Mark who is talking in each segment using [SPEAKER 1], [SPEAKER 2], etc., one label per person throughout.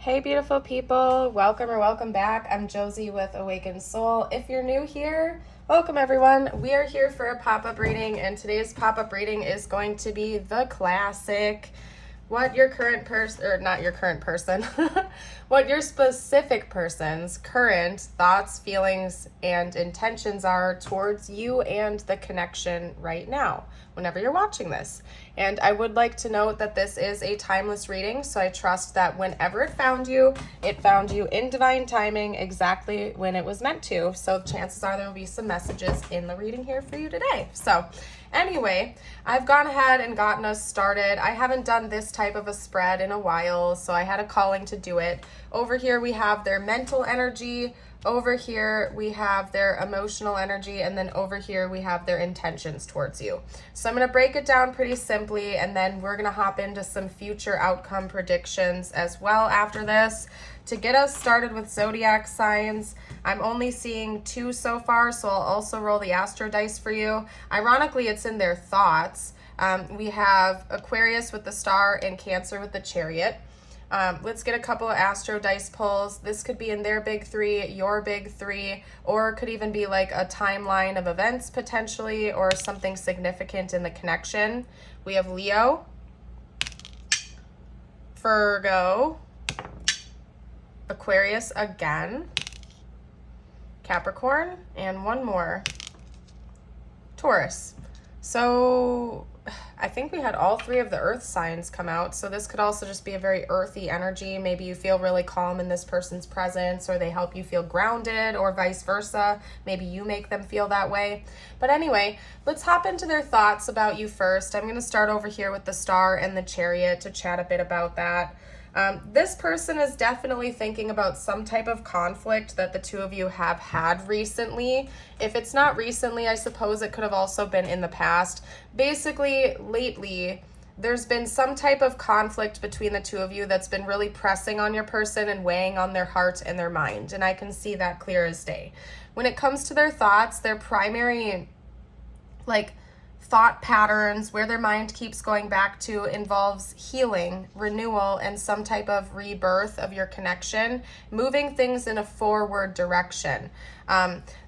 [SPEAKER 1] Hey beautiful people, welcome or welcome back. I'm Josie with Awakened Soul. If you're new here, welcome everyone. We are here for a pop-up reading, and today's pop-up reading is going to be the classic, what your current person, or not your current person, what your specific person's current thoughts, feelings, and intentions are towards you and the connection right now, whenever you're watching this. And I would like to note that this is a timeless reading, so I trust that whenever it found you in divine timing exactly when it was meant to. So chances are there will be some messages in the reading here for you today. So anyway, I've gone ahead and gotten us started. I haven't done this type of a spread in a while, so I had a calling to do it. Over here we have their mental energy. Over here we have their emotional energy, and then over here we have their intentions towards you. So I'm going to break it down pretty simply, and then we're going to hop into some future outcome predictions as well after this. To get us started with zodiac signs, I'm only seeing 2 so far, so I'll also roll the astro dice for you. Ironically, it's in their thoughts. We have Aquarius with the star and Cancer with the chariot. Let's get a couple of astro dice pulls. This could be in their big 3, your big 3, or it could even be like a timeline of events potentially, or something significant in the connection. We have Leo, Virgo, Aquarius again, Capricorn, and one more, Taurus. So I think we had all 3 of the earth signs come out, so this could also just be a very earthy energy. Maybe you feel really calm in this person's presence, or they help you feel grounded, or vice versa. Maybe you make them feel that way. But anyway, let's hop into their thoughts about you first. I'm going to start over here with the star and the chariot to chat a bit about that. This person is definitely thinking about some type of conflict that the 2 of you have had recently. If it's not recently, I suppose it could have also been in the past. Basically, lately, there's been some type of conflict between the 2 of you that's been really pressing on your person and weighing on their heart and their mind, and I can see that clear as day. When it comes to their thoughts, their primary, thought patterns, where their mind keeps going back to, involves healing, renewal, and some type of rebirth of your connection, moving things in a forward direction.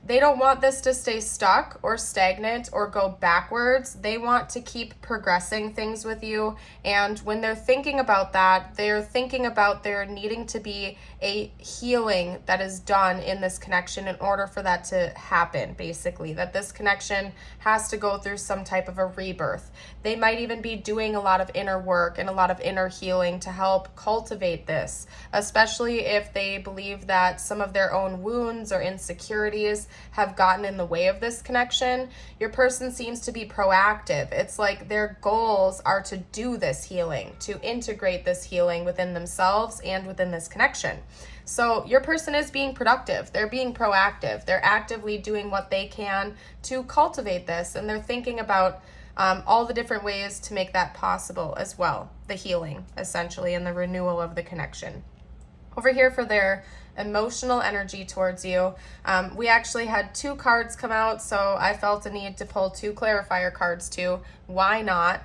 [SPEAKER 1] They don't want this to stay stuck or stagnant or go backwards. They want to keep progressing things with you. And when they're thinking about that, they're thinking about there needing to be a healing that is done in this connection in order for that to happen, basically. That this connection has to go through some type of a rebirth. They might even be doing a lot of inner work and a lot of inner healing to help cultivate this, especially if they believe that some of their own wounds or insecurities have gotten in the way of this connection. Your person seems to be proactive. It's like their goals are to do this healing, to integrate this healing within themselves and within this connection. So your person is being productive. They're being proactive. They're actively doing what they can to cultivate this, and they're thinking about all the different ways to make that possible as well. The healing, essentially, and the renewal of the connection. Over here for their emotional energy towards you, we actually had 2 cards come out, so I felt a need to pull 2 clarifier cards too. Why not?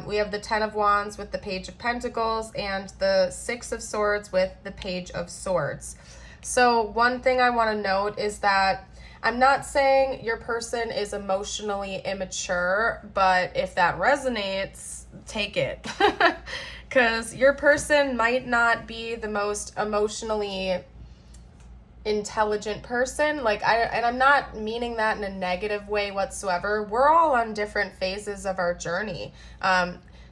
[SPEAKER 1] We have the 10 of Wands with the Page of Pentacles and the 6 of Swords with the Page of Swords. So one thing I want to note is that I'm not saying your person is emotionally immature, but if that resonates, take it. Because your person might not be the most emotionally intelligent person. And I'm not meaning that in a negative way whatsoever. We're all on different phases of our journey.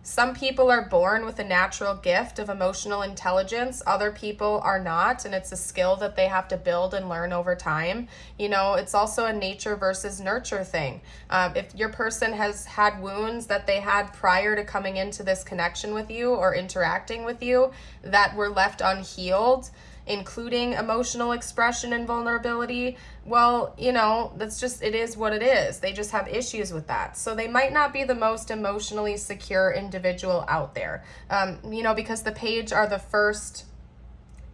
[SPEAKER 1] Some people are born with a natural gift of emotional intelligence. Other people are not, and it's a skill that they have to build and learn over time. You know, it's also a nature versus nurture thing. If your person has had wounds that they had prior to coming into this connection with you or interacting with you that were left unhealed, including emotional expression and vulnerability, well, you know, that's just, it is what it is. They just have issues with that. So they might not be the most emotionally secure individual out there, because the page are the first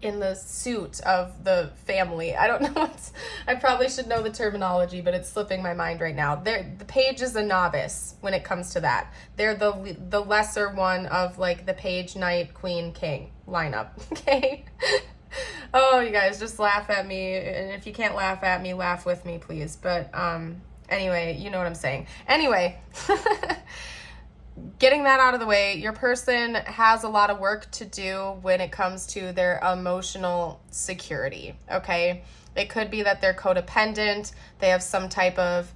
[SPEAKER 1] in the suit of the family. I don't know I probably should know the terminology, but it's slipping my mind right now. The page is a novice when it comes to that. They're the lesser one of like the page, knight, queen, king. lineup, okay? Oh, you guys, just laugh at me. And if you can't laugh at me, laugh with me, please. But anyway, you know what I'm saying. Anyway, getting that out of the way, your person has a lot of work to do when it comes to their emotional security, okay? It could be that they're codependent, they have some type of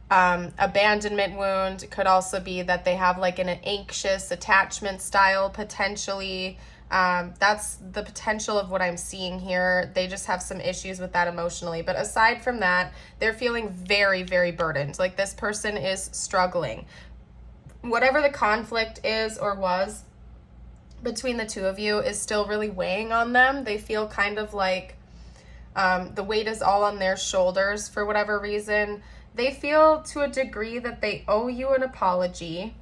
[SPEAKER 1] abandonment wound. It could also be that they have like an anxious attachment style potentially. That's the potential of what I'm seeing here. They just have some issues with that emotionally. But aside from that, they're feeling very, very burdened. Like this person is struggling. Whatever the conflict is or was between the two of you is still really weighing on them. They feel kind of like the weight is all on their shoulders for whatever reason. They feel to a degree that they owe you an apology,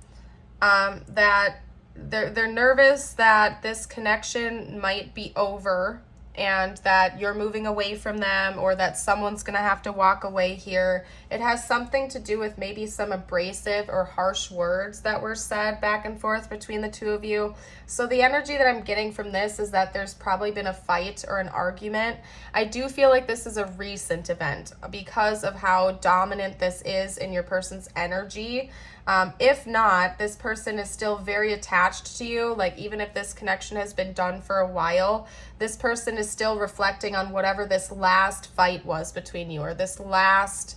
[SPEAKER 1] that they're nervous that this connection might be over and that you're moving away from them, or that someone's gonna have to walk away here. It has something to do with maybe some abrasive or harsh words that were said back and forth between the two of you. So the energy that I'm getting from this is that there's probably been a fight or an argument. I do feel like this is a recent event because of how dominant this is in your person's energy. If not, this person is still very attached to you. Like even if this connection has been done for a while, this person is still reflecting on whatever this last fight was between you, or this last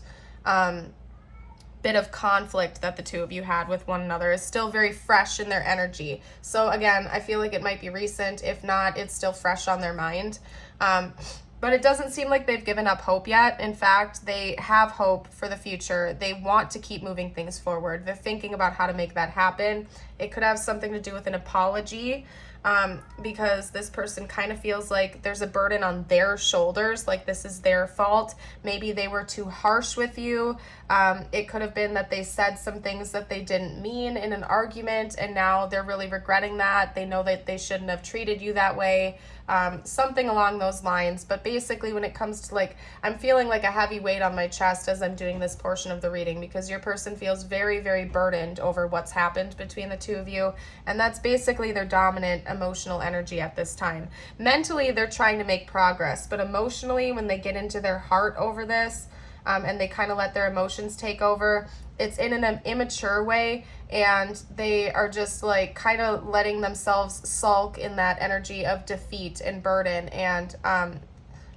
[SPEAKER 1] bit of conflict that the two of you had with one another is still very fresh in their energy. So again, I feel like it might be recent. If not, it's still fresh on their mind. But it doesn't seem like they've given up hope yet. In fact, they have hope for the future. They want to keep moving things forward. They're thinking about how to make that happen. It could have something to do with an apology, because this person kind of feels like there's a burden on their shoulders, like this is their fault. Maybe they were too harsh with you. It could have been that they said some things that they didn't mean in an argument, and now they're really regretting that. They know that they shouldn't have treated you that way. Something along those lines. But basically when it comes to like, I'm feeling like a heavy weight on my chest as I'm doing this portion of the reading, because your person feels very, very burdened over what's happened between the two of you. And that's basically their dominant emotional energy at this time. Mentally, they're trying to make progress, but emotionally, when they get into their heart over this, and they kind of let their emotions take over, it's in an immature way, and they are just like kind of letting themselves sulk in that energy of defeat and burden and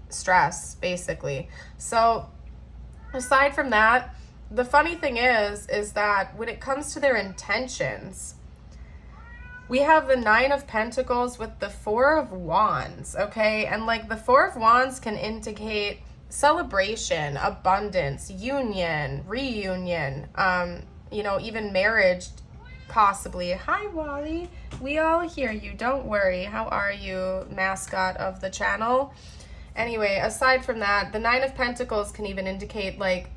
[SPEAKER 1] stress, basically. So aside from that, the funny thing is that when it comes to their intentions, we have the 9 of Pentacles with the 4 of Wands, okay? And like the 4 of Wands can indicate celebration, abundance, union, reunion, even marriage, possibly. Hi, Wally. We all hear you. Don't worry. How are you, mascot of the channel? Anyway, aside from that, the 9 of Pentacles can even indicate like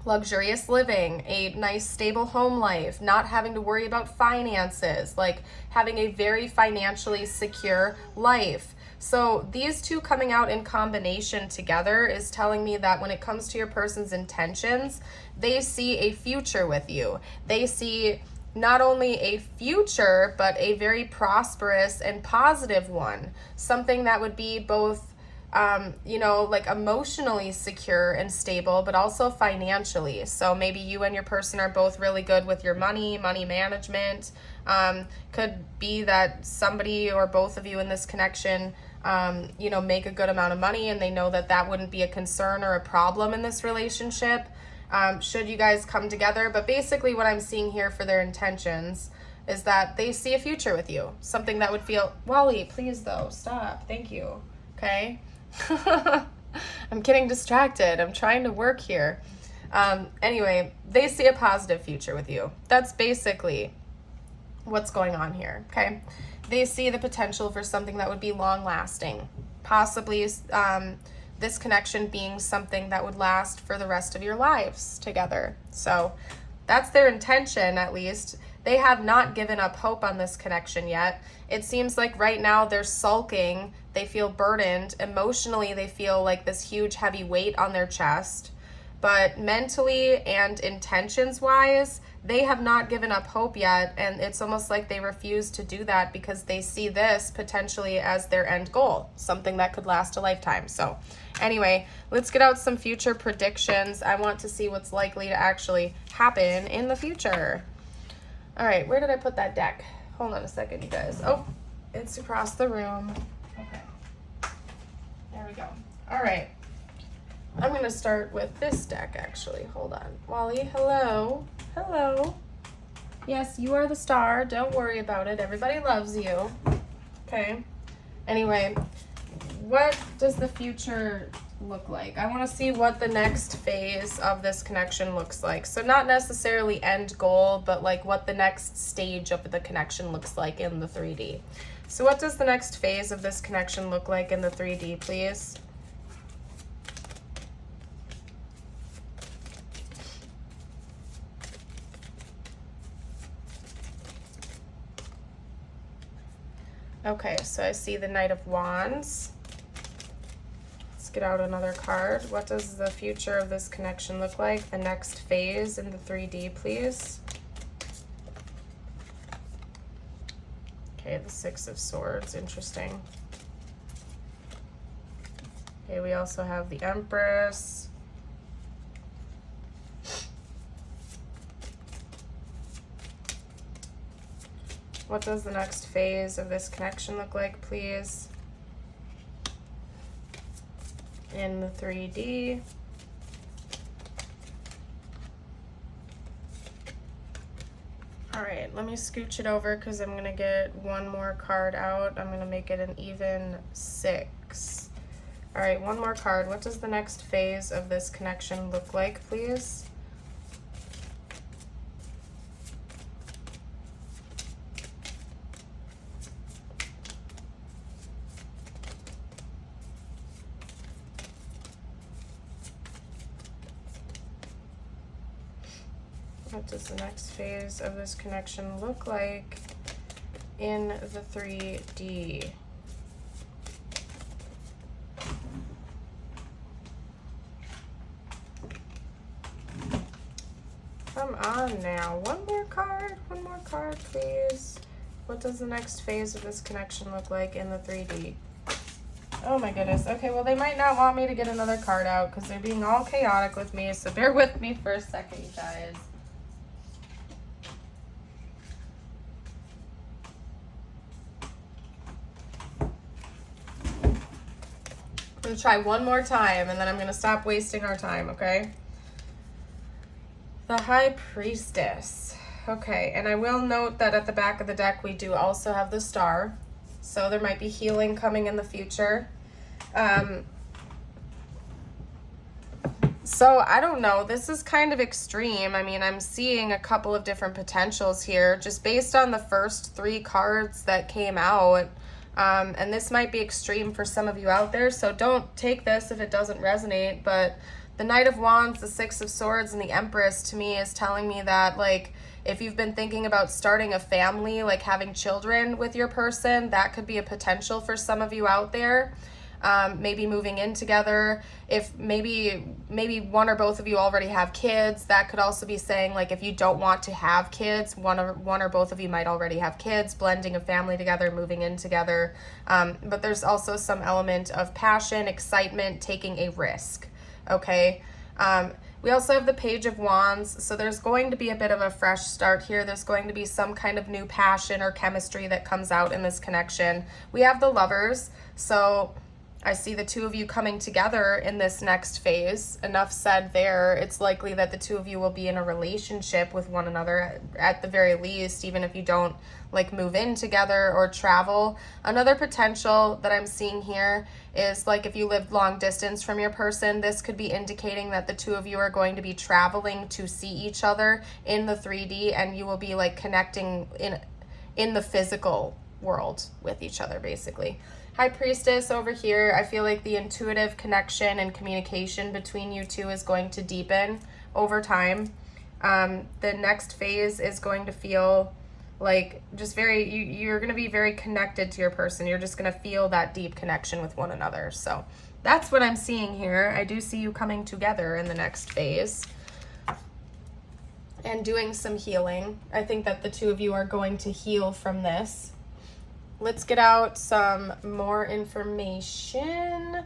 [SPEAKER 1] luxurious living, a nice stable home life, not having to worry about finances, like having a very financially secure life. So these two coming out in combination together is telling me that when it comes to your person's intentions, they see a future with you. They see not only a future, but a very prosperous and positive one. Something that would be both, like emotionally secure and stable, but also financially. So maybe you and your person are both really good with your money management. Could be that somebody or both of you in this connection make a good amount of money, and they know that that wouldn't be a concern or a problem in this relationship, should you guys come together. But basically what I'm seeing here for their intentions is that they see a future with you. Something that would feel, Wally, please though, stop. Thank you. Okay. I'm getting distracted. I'm trying to work here. Anyway, they see a positive future with you. That's basically what's going on here, okay? They see the potential for something that would be long-lasting, possibly this connection being something that would last for the rest of your lives together. So that's their intention, at least. They have not given up hope on this connection yet. It seems like right now they're sulking. They feel burdened. Emotionally, they feel like this huge heavy weight on their chest. But mentally and intentions-wise, they have not given up hope yet, and it's almost like they refuse to do that because they see this potentially as their end goal, something that could last a lifetime. So anyway, let's get out some future predictions. I want to see what's likely to actually happen in the future. All right, where did I put that deck? Hold on a second, you guys. Oh, it's across the room. Okay, there we go. All right, I'm gonna start with this deck actually. Hold on, Wally, hello. Hello. Yes, you are the star. Don't worry about it. Everybody loves you. Okay. Anyway, what does the future look like? I want to see what the next phase of this connection looks like. So not necessarily end goal, but like what the next stage of the connection looks like in the 3D. So what does the next phase of this connection look like in the 3D, please? Okay, so I see the Knight of Wands. Let's get out another card. What does the future of this connection look like? The next phase in the 3D, please. Okay, the Six of Swords, interesting. Okay, we also have the Empress. What does the next phase of this connection look like, please? In the 3D. All right, let me scooch it over because I'm gonna get one more card out. I'm gonna make it an even 6. All right, one more card. What does the next phase of this connection look like, please? What does the next phase of this connection look like in the 3D? Come on now. One more card, please. What does the next phase of this connection look like in the 3D? Oh my goodness. Okay, well, they might not want me to get another card out because they're being all chaotic with me, so bear with me for a second, you guys. I'm gonna try one more time and then I'm gonna stop wasting our time, okay? The High Priestess. Okay, and I will note that at the back of the deck we do also have the Star, so there might be healing coming in the future. So I don't know, this is kind of extreme. I mean, I'm seeing a couple of different potentials here just based on the first 3 cards that came out. And this might be extreme for some of you out there, so don't take this if it doesn't resonate, but the Knight of Wands, the Six of Swords, and the Empress to me is telling me that, like, if you've been thinking about starting a family, like having children with your person, that could be a potential for some of you out there. Maybe moving in together. If maybe one or both of you already have kids, that could also be saying, like, if you don't want to have kids, one or both of you might already have kids, blending a family together, moving in together. But there's also some element of passion, excitement, taking a risk. Okay. We also have the Page of Wands, so there's going to be a bit of a fresh start here. There's going to be some kind of new passion or chemistry that comes out in this connection. We have the Lovers, so I see the 2 of you coming together in this next phase. Enough said there. It's likely that the 2 of you will be in a relationship with one another at the very least, even if you don't like move in together or travel. Another potential that I'm seeing here is like if you lived long distance from your person, this could be indicating that the 2 of you are going to be traveling to see each other in the 3D, and you will be like connecting in the physical world with each other, basically. High Priestess over here, I feel like the intuitive connection and communication between you 2 is going to deepen over time. The next phase is going to feel like just you're going to be very connected to your person. You're just going to feel that deep connection with one another. So that's what I'm seeing here. I do see you coming together in the next phase. and doing some healing. I think that the two of you are going to heal from this. Let's get out some more information.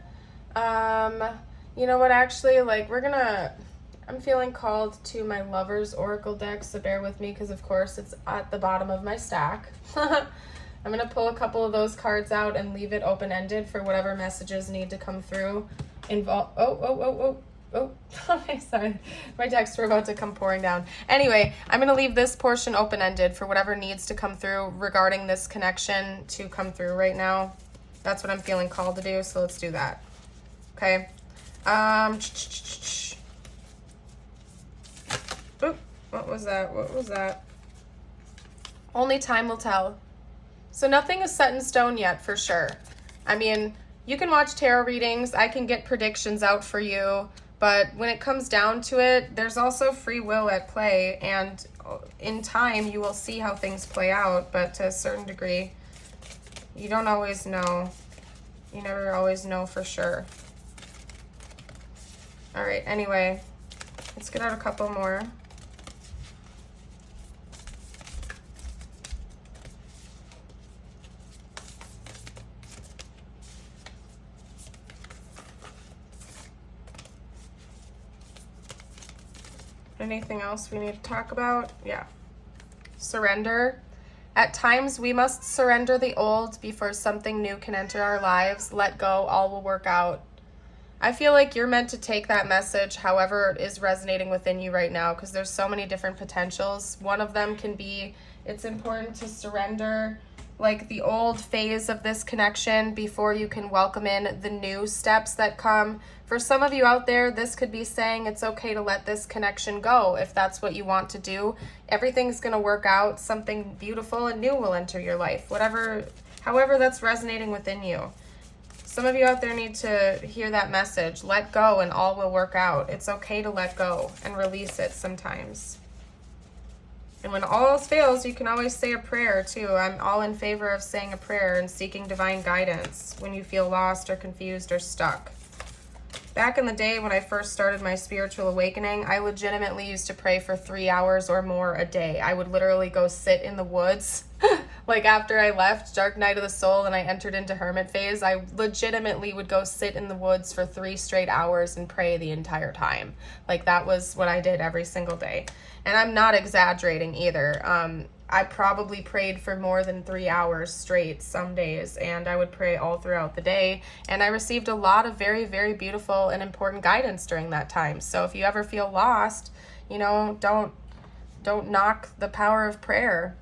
[SPEAKER 1] You know what, actually, like, I'm feeling called to my Lover's Oracle deck, so bear with me, because of course it's at the bottom of my stack. I'm going to pull a couple of those cards out and leave it open-ended for whatever messages need to come through. Okay, sorry. My decks were about to come pouring down. Anyway, I'm going to leave this portion open-ended for whatever needs to come through regarding this connection to come through right now. That's what I'm feeling called to do, so let's do that. Okay. Oop, what was that? Only time will tell. So nothing is set in stone yet, for sure. I mean, you can watch tarot readings. I can get predictions out for you. But when it comes down to it, there's also free will at play. And in time, you will see how things play out. But to a certain degree, you don't always know. You never always know for sure. All right, anyway, let's get out a couple more. Anything else we need to talk about? Yeah. Surrender. At times, we must surrender the old before something new can enter our lives. Let go, all will work out. I feel like you're meant to take that message however it is resonating within you right now, because there's so many different potentials. One of them can be, it's important to surrender like the old phase of this connection before you can welcome in the new steps that come. For some of you out there, this could be saying it's okay to let this connection go if that's what you want to do. Everything's going to work out. Something beautiful and new will enter your life. However that's resonating within you. Some of you out there need to hear that message. Let go and all will work out. It's okay to let go and release it sometimes. And when all else fails, you can always say a prayer too. I'm all in favor of saying a prayer and seeking divine guidance when you feel lost or confused or stuck. Back in the day when I first started my spiritual awakening, I legitimately used to pray for 3 hours or more a day. I would literally go sit in the woods. Like after I left Dark Night of the Soul and I entered into hermit phase, I legitimately would go sit in the woods for 3 straight hours and pray the entire time. Like that was what I did every single day. And I'm not exaggerating either. I probably prayed for more than 3 hours straight some days, and I would pray all throughout the day. And I received a lot of very, very beautiful and important guidance during that time. So if you ever feel lost, don't knock the power of prayer.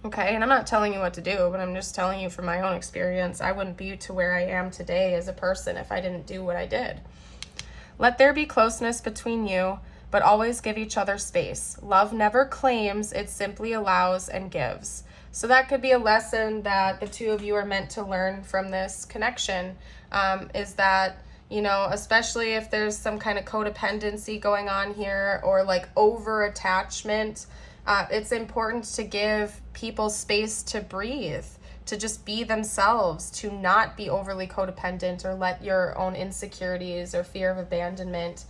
[SPEAKER 1] Okay, and I'm not telling you what to do, but I'm just telling you from my own experience. I wouldn't be to where I am today as a person if I didn't do what I did. Let there be closeness between you, but always give each other space. Love never claims, it simply allows and gives. So that could be a lesson that the two of you are meant to learn from this connection, is that, especially if there's some kind of codependency going on here or like over attachment, it's important to give people space to breathe, to just be themselves, to not be overly codependent or let your own insecurities or fear of abandonment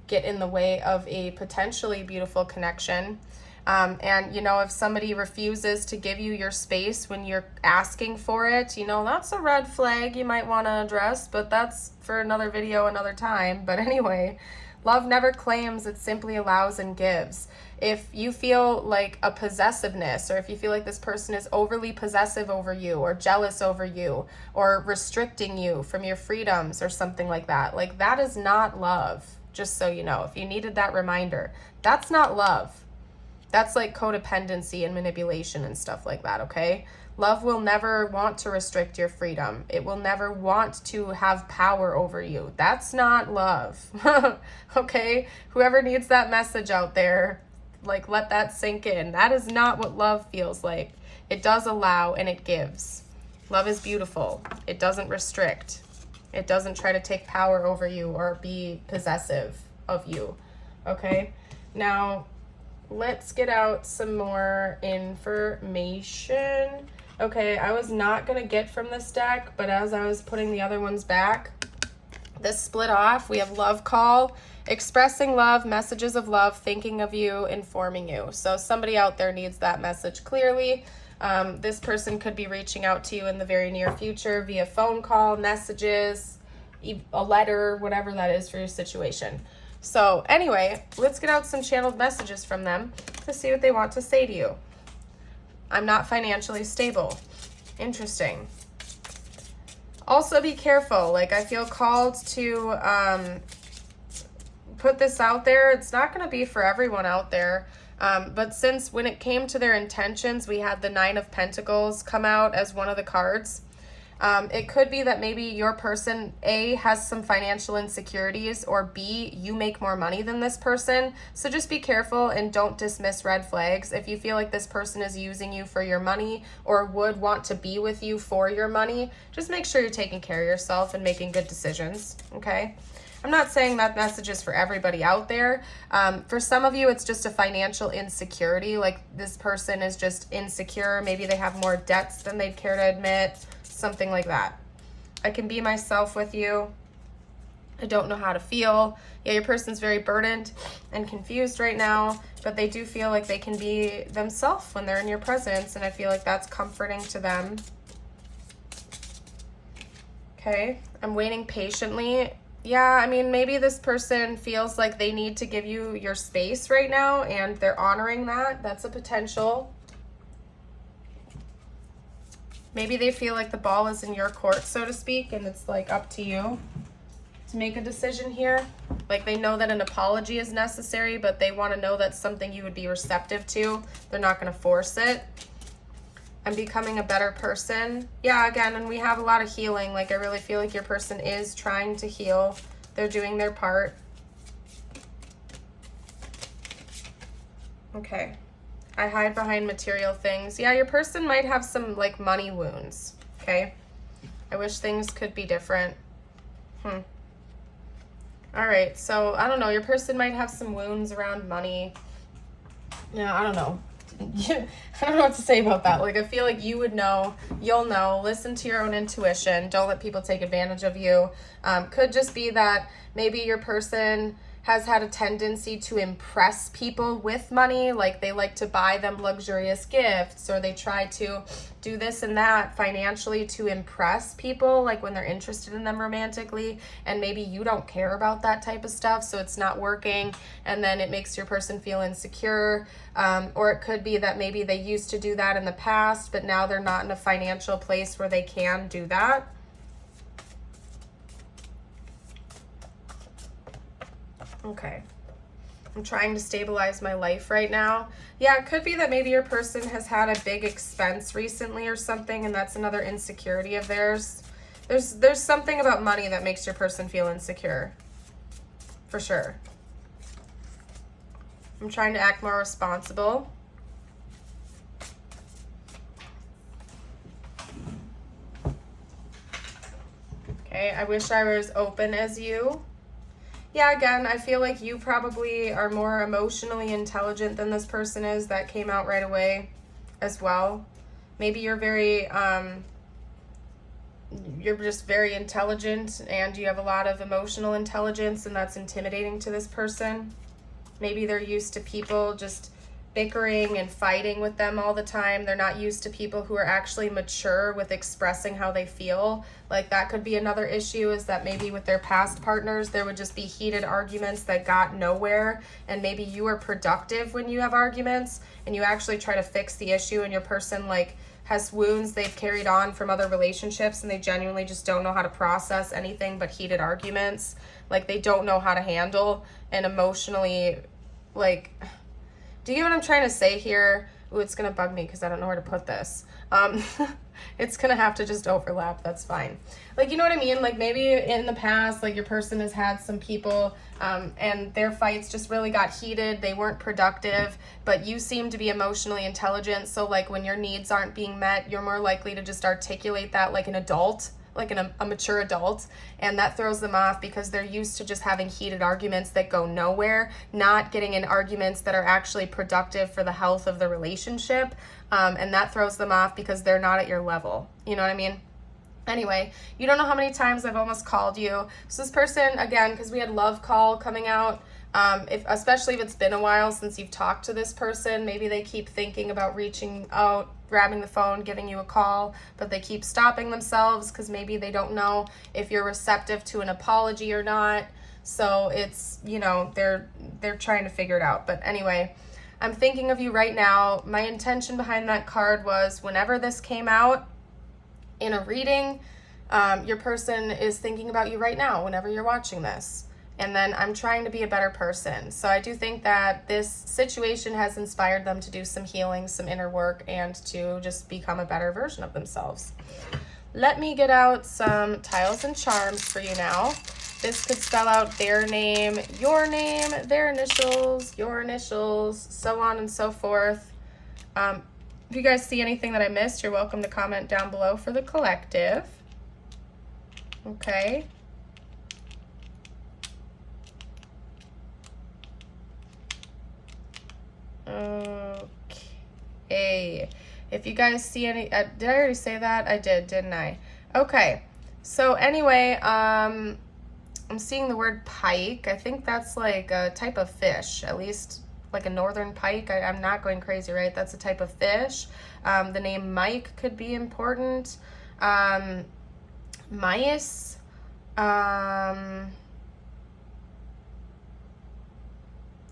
[SPEAKER 1] get in the way of a potentially beautiful connection. And if somebody refuses to give you your space when you're asking for it, that's a red flag you might want to address, but that's for another video another time. But anyway, love never claims, it simply allows and gives. If you feel like a possessiveness, or if you feel like this person is overly possessive over you or jealous over you or restricting you from your freedoms or something like that is not love. Just so you know, if you needed that reminder, that's not love. That's like codependency and manipulation and stuff like that, okay? Love will never want to restrict your freedom. It will never want to have power over you. That's not love, okay? Whoever needs that message out there, let that sink in. That is not what love feels like. It does allow and it gives. Love is beautiful. It doesn't restrict. It doesn't try to take power over you or be possessive of you, okay? Now, let's get out some more information. Okay, I was not going to get from this deck, but as I was putting the other ones back, This split off, we have love call, expressing love, messages of love, thinking of you, informing you. So somebody out there needs that message clearly. This person could be reaching out to you in the very near future via phone call, messages, a letter, whatever that is for your situation. So anyway, let's get out some channeled messages from them to see what they want to say to you. I'm not financially stable. Interesting. Also be careful. Like, I feel called to put this out there. It's not going to be for everyone out there. But since when it came to their intentions, we had the 9 of Pentacles come out as one of the cards. It could be that maybe your person, A, has some financial insecurities, or B, you make more money than this person. So just be careful and don't dismiss red flags. If you feel like this person is using you for your money or would want to be with you for your money, just make sure you're taking care of yourself and making good decisions, okay? I'm not saying that message is for everybody out there. For some of you, it's just a financial insecurity. Like, this person is just insecure. Maybe they have more debts than they'd care to admit. Something like that. I can be myself with you. I don't know how to feel. Yeah, your person's very burdened and confused right now, but they do feel like they can be themselves when they're in your presence, and I feel like that's comforting to them. Okay, I'm waiting patiently. Yeah, I mean, maybe this person feels like they need to give you your space right now, and they're honoring that. That's a potential. Maybe they feel like the ball is in your court, so to speak, and it's like up to you to make a decision here. Like, they know that an apology is necessary, but they want to know that's something you would be receptive to. They're not going to force it. I'm becoming a better person. Yeah, again, and we have a lot of healing. Like, I really feel like your person is trying to heal. They're doing their part. Okay. I hide behind material things. Yeah, your person might have some, like, money wounds, okay? I wish things could be different. All right, so, I don't know. Your person might have some wounds around money. Yeah, I don't know. I don't know what to say about that. Like, I feel like you would know. You'll know. Listen to your own intuition. Don't let people take advantage of you. Could just be that maybe your person has had a tendency to impress people with money. Like, they like to buy them luxurious gifts, or they try to do this and that financially to impress people, like when they're interested in them romantically, and maybe you don't care about that type of stuff, so it's not working, and then it makes your person feel insecure. Or it could be that maybe they used to do that in the past, but now they're not in a financial place where they can do that. Okay. I'm trying to stabilize my life right now. Yeah, it could be that maybe your person has had a big expense recently or something, and that's another insecurity of theirs. There's something about money that makes your person feel insecure. For sure. I'm trying to act more responsible. Okay, I wish I were as open as you. Yeah, again, I feel like you probably are more emotionally intelligent than this person is. That came out right away as well. Maybe you're you're just very intelligent, and you have a lot of emotional intelligence, and that's intimidating to this person. Maybe they're used to people just bickering and fighting with them all the time. They're not used to people who are actually mature with expressing how they feel. Like, that could be another issue, is that maybe with their past partners, there would just be heated arguments that got nowhere, and maybe you are productive when you have arguments and you actually try to fix the issue, and your person, like, has wounds they've carried on from other relationships, and they genuinely just don't know how to process anything but heated arguments. Like, they don't know how to handle and emotionally, like, do you get what I'm trying to say here? Ooh, it's going to bug me because I don't know where to put this. It's going to have to just overlap. That's fine. Like, you know what I mean? Like, maybe in the past, like, your person has had some people and their fights just really got heated. They weren't productive, but you seem to be emotionally intelligent. So, like, when your needs aren't being met, you're more likely to just articulate that like an adult, like a mature adult, and that throws them off because they're used to just having heated arguments that go nowhere, not getting in arguments that are actually productive for the health of the relationship, and that throws them off because they're not at your level. You know what I mean? Anyway, you don't know how many times I've almost called you. So this person, again, because we had love call coming out, especially if it's been a while since you've talked to this person, maybe they keep thinking about reaching out, grabbing the phone, giving you a call, but they keep stopping themselves because maybe they don't know if you're receptive to an apology or not. So it's, you know, they're trying to figure it out. But anyway, I'm thinking of you right now. My intention behind that card was whenever this came out in a reading, your person is thinking about you right now whenever you're watching this. And then I'm trying to be a better person. So I do think that this situation has inspired them to do some healing, some inner work, and to just become a better version of themselves. Let me get out some tiles and charms for you now. This could spell out their name, their initials, your initials, so on and so forth. If you guys see anything that I missed, you're welcome to comment down below for the collective. Okay. Okay. If you guys see any, did I already say that? I did, didn't I? Okay. So anyway, I'm seeing the word pike. I think that's like a type of fish, at least like a northern pike. I'm not going crazy, right? That's a type of fish. The name Mike could be important. Mice.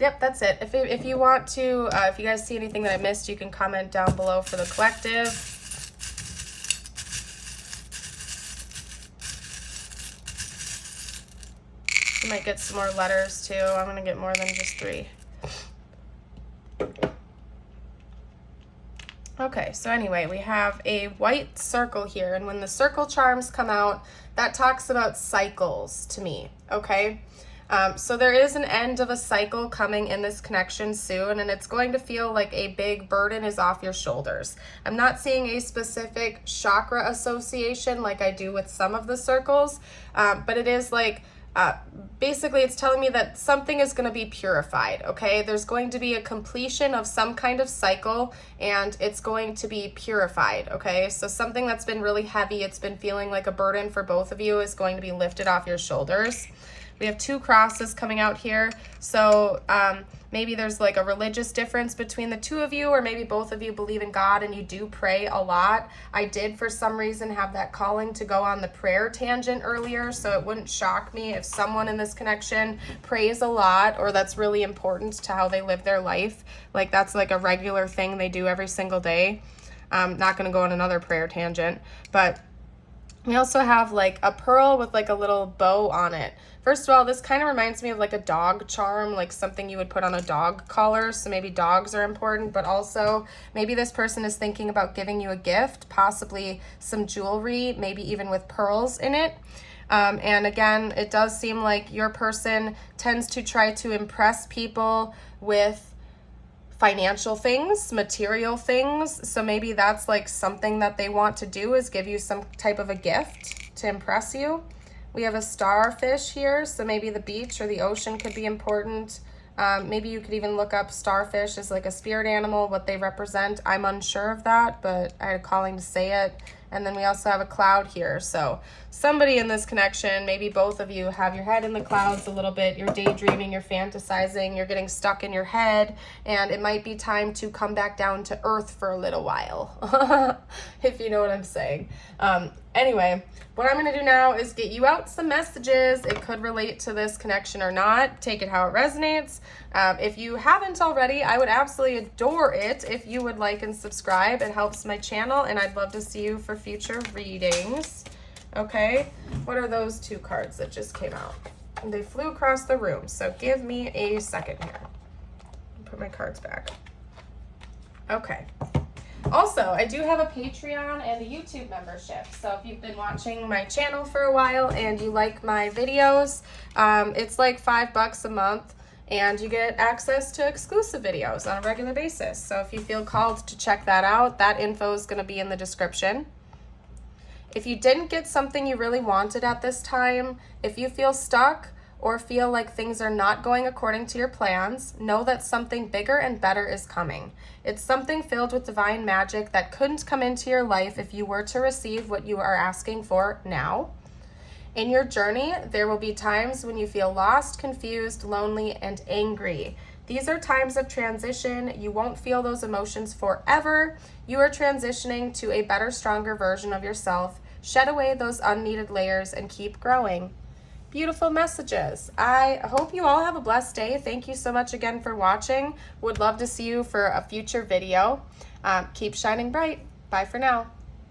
[SPEAKER 1] Yep, that's it. If you want to, if you guys see anything that I missed, you can comment down below for the collective. You might get some more letters too. I'm gonna get more than just 3. Okay, so anyway, we have a white circle here, and when the circle charms come out, that talks about cycles to me, okay? So there is an end of a cycle coming in this connection soon, and it's going to feel like a big burden is off your shoulders. I'm not seeing a specific chakra association like I do with some of the circles, but it is like, basically it's telling me that something is going to be purified, okay? There's going to be a completion of some kind of cycle, and it's going to be purified, okay? So something that's been really heavy, it's been feeling like a burden for both of you, is going to be lifted off your shoulders. We have 2 crosses coming out here, so maybe there's like a religious difference between the 2 of you, or maybe both of you believe in God and you do pray a lot. I did, for some reason, have that calling to go on the prayer tangent earlier, so it wouldn't shock me if someone in this connection prays a lot, or that's really important to how they live their life. Like that's like a regular thing they do every single day. I'm not going to go on another prayer tangent, but we also have like a pearl with like a little bow on it. First of all, this kind of reminds me of like a dog charm, like something you would put on a dog collar. So maybe dogs are important, but also maybe this person is thinking about giving you a gift, possibly some jewelry, maybe even with pearls in it. And again, it does seem like your person tends to try to impress people with financial things, material things. So maybe that's like something that they want to do, is give you some type of a gift to impress you. We have a starfish here, so maybe the beach or the ocean could be important. Maybe you could even look up starfish as like a spirit animal, what they represent. I'm unsure of that, but I had a calling to say it. And then we also have a cloud here. So somebody in this connection, maybe both of you, have your head in the clouds a little bit. You're daydreaming, you're fantasizing, you're getting stuck in your head, and it might be time to come back down to earth for a little while, if you know what I'm saying. Anyway, what I'm going to do now is get you out some messages. It could relate to this connection or not. Take it how it resonates. If you haven't already, I would absolutely adore it if you would like and subscribe. It helps my channel, and I'd love to see you for future readings. Okay, what are those 2 cards that just came out? They flew across the room, so give me a second here. Put my cards back. Okay. Also, I do have a Patreon and a YouTube membership. So if you've been watching my channel for a while and you like my videos, it's like $5 a month, and you get access to exclusive videos on a regular basis. So if you feel called to check that out, that info is going to be in the description. If you didn't get something you really wanted at this time, if you feel stuck, or feel like things are not going according to your plans, know that something bigger and better is coming. It's something filled with divine magic that couldn't come into your life if you were to receive what you are asking for now. In your journey, there will be times when you feel lost, confused, lonely, and angry. These are times of transition. You won't feel those emotions forever. You are transitioning to a better, stronger version of yourself. Shed away those unneeded layers and keep growing. Beautiful messages. I hope you all have a blessed day. Thank you so much again for watching. Would love to see you for a future video. Keep shining bright. Bye for now.